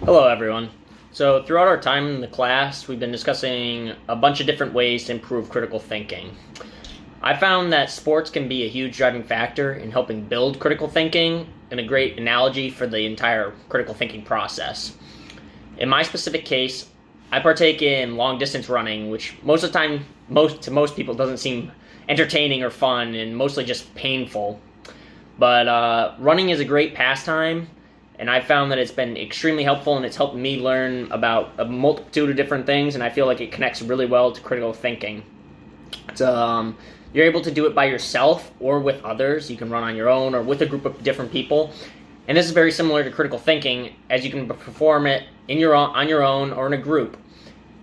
Hello, everyone. So, throughout our time in the class, we've been discussing a bunch of different ways to improve critical thinking. I found that sports can be a huge driving factor in helping build critical thinking and a great analogy for the entire critical thinking process. In my specific case, I partake in long distance running, which most of the time, to most people, doesn't seem entertaining or fun and mostly just painful. But running is a great pastime, and I've found that it's been extremely helpful, and it's helped me learn about a multitude of different things, and I feel like it connects really well to critical thinking. You're able to do it by yourself or with others. You can run on your own or with a group of different people. And this is very similar to critical thinking, as you can perform it on your own or in a group.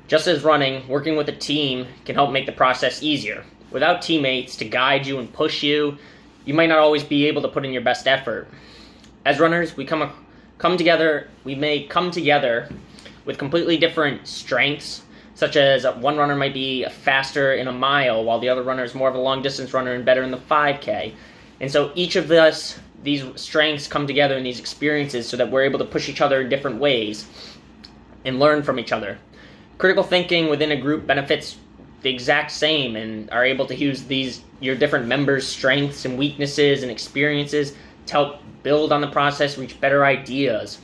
Just as running, working with a team can help make the process easier. Without teammates to guide you and push you, you might not always be able to put in your best effort. As runners, we may come together with completely different strengths, such as one runner might be faster in a mile, while the other runner is more of a long-distance runner and better in the 5K. And so each of these strengths come together in these experiences so that we're able to push each other in different ways and learn from each other. Critical thinking within a group benefits the exact same and are able to use your different members' strengths and weaknesses and experiences to help build on the process, reach better ideas.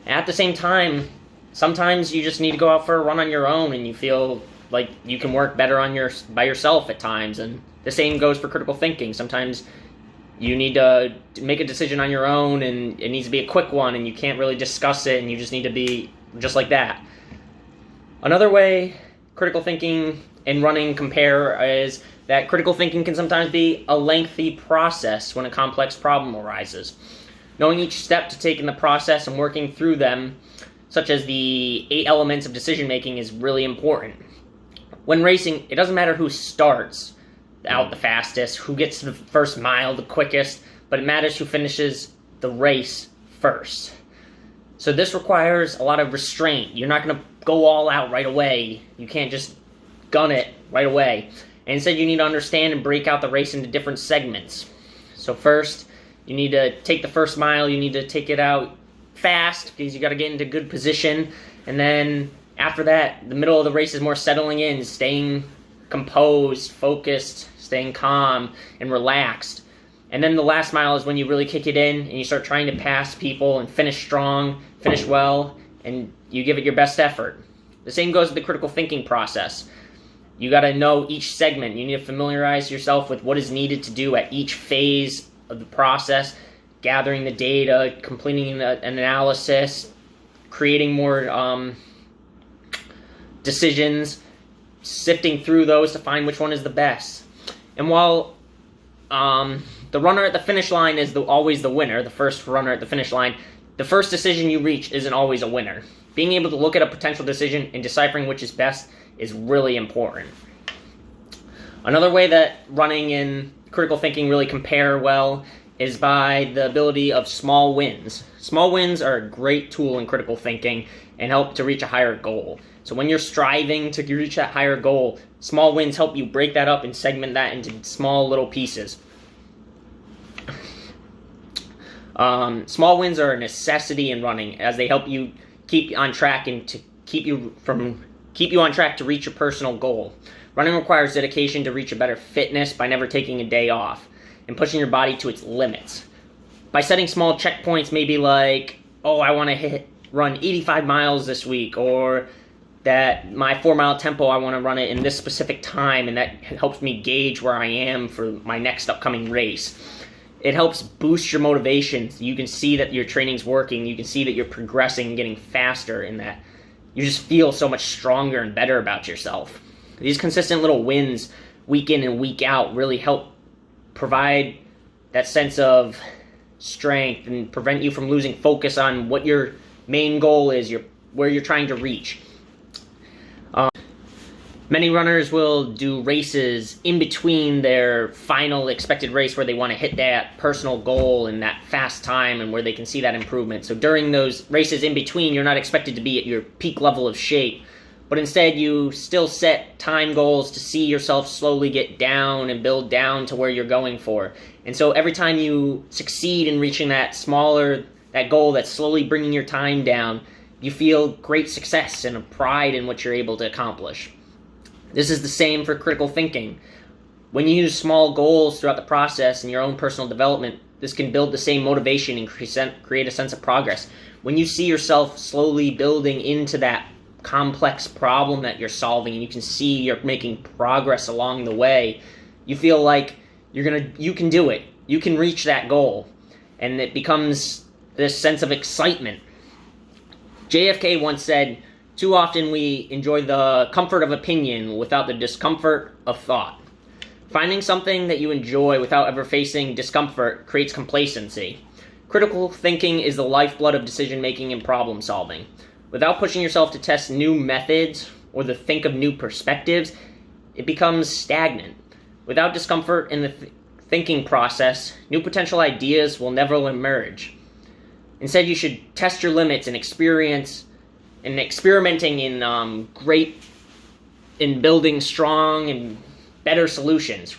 At the same time, sometimes you just need to go out for a run on your own and you feel like you can work better by yourself at times, and the same goes for critical thinking. Sometimes you need to make a decision on your own and it needs to be a quick one and you can't really discuss it and you just need to be just like that. Another way critical thinking and running compare is that critical thinking can sometimes be a lengthy process when a complex problem arises. Knowing each step to take in the process and working through them, such as the 8 elements of decision making, is really important. When racing, it doesn't matter who starts out the fastest, who gets to the first mile the quickest, but it matters who finishes the race first. So this requires a lot of restraint. You're not going to go all out right away. You can't just gun it right away. And instead, you need to understand and break out the race into different segments. So first, you need to take the first mile. You need to take it out fast because you got to get into good position. And then after that, the middle of the race is more settling in, staying composed, focused, staying calm, and relaxed. And then the last mile is when you really kick it in and you start trying to pass people and finish strong, finish well, and you give it your best effort. The same goes with the critical thinking process. You got to know each segment. You need to familiarize yourself with what is needed to do at each phase of the process, gathering the data, completing an analysis, creating more decisions, sifting through those to find which one is the best. And while the runner at the finish line is always the winner, the first runner at the finish line, the first decision you reach isn't always a winner. Being able to look at a potential decision and deciphering which is best is really important. Another way that running and critical thinking really compare well is by the ability of small wins. Small wins are a great tool in critical thinking and help to reach a higher goal. So when you're striving to reach that higher goal, small wins help you break that up and segment that into small little pieces. Small wins are a necessity in running, as they help you keep on track and to keep you on track to reach your personal goal. Running requires dedication to reach a better fitness by never taking a day off and pushing your body to its limits. By setting small checkpoints, maybe like, I want to run 85 miles this week, or that my 4-mile tempo, I want to run it in this specific time, and that helps me gauge where I am for my next upcoming race. It helps boost your motivation. You can see that your training's working. You can see that you're progressing and getting faster, and that you just feel so much stronger and better about yourself. These consistent little wins, week in and week out, really help provide that sense of strength and prevent you from losing focus on what your main goal is, where you're trying to reach. Many runners will do races in between their final expected race where they want to hit that personal goal and that fast time and where they can see that improvement. So during those races in between, you're not expected to be at your peak level of shape, but instead you still set time goals to see yourself slowly get down and build down to where you're going for. And so every time you succeed in reaching that goal that's slowly bringing your time down, you feel great success and a pride in what you're able to accomplish. This is the same for critical thinking. When you use small goals throughout the process in your own personal development, this can build the same motivation and create a sense of progress. When you see yourself slowly building into that complex problem that you're solving, and you can see you're making progress along the way, you feel like you can do it. You can reach that goal. And it becomes this sense of excitement. JFK once said, "Too often we enjoy the comfort of opinion without the discomfort of thought." Finding something that you enjoy without ever facing discomfort creates complacency. Critical thinking is the lifeblood of decision-making and problem-solving. Without pushing yourself to test new methods or to think of new perspectives, it becomes stagnant. Without discomfort in the thinking process, new potential ideas will never emerge. Instead, you should test your limits and experimenting in building strong and better solutions.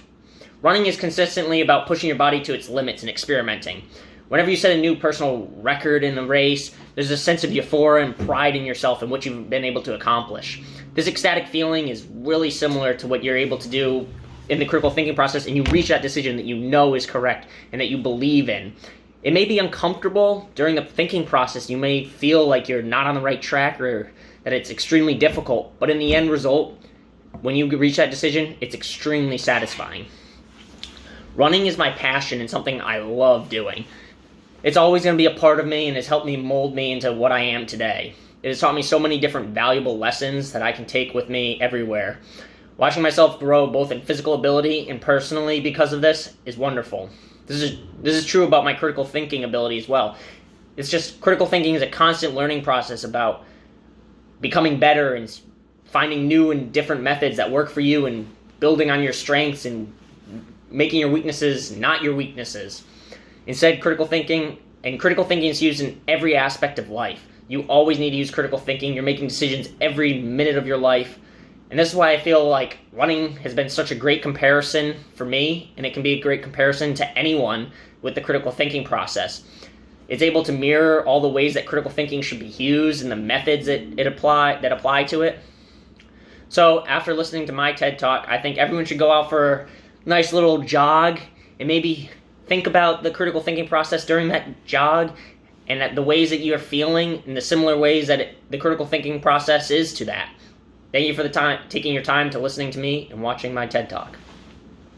Running is consistently about pushing your body to its limits and experimenting. Whenever you set a new personal record in a race, there's a sense of euphoria and pride in yourself and what you've been able to accomplish. This ecstatic feeling is really similar to what you're able to do in the critical thinking process, and you reach that decision that you know is correct and that you believe in. It may be uncomfortable during the thinking process. You may feel like you're not on the right track or that it's extremely difficult, but in the end result, when you reach that decision, it's extremely satisfying. Running is my passion and something I love doing. It's always going to be a part of me and has helped me mold me into what I am today. It has taught me so many different valuable lessons that I can take with me everywhere. Watching myself grow both in physical ability and personally because of this is wonderful. This is true about my critical thinking ability as well. It's just critical thinking is a constant learning process about becoming better and finding new and different methods that work for you and building on your strengths and making your weaknesses not your weaknesses. Instead, critical thinking is used in every aspect of life. You always need to use critical thinking. You're making decisions every minute of your life. And this is why I feel like running has been such a great comparison for me, and it can be a great comparison to anyone with the critical thinking process. It's able to mirror all the ways that critical thinking should be used and the methods that apply to it. So after listening to my TED Talk, I think everyone should go out for a nice little jog and maybe think about the critical thinking process during that jog and the ways that you're feeling and the similar ways that the critical thinking process is to that. Thank you for taking your time to listening to me and watching my TED Talk.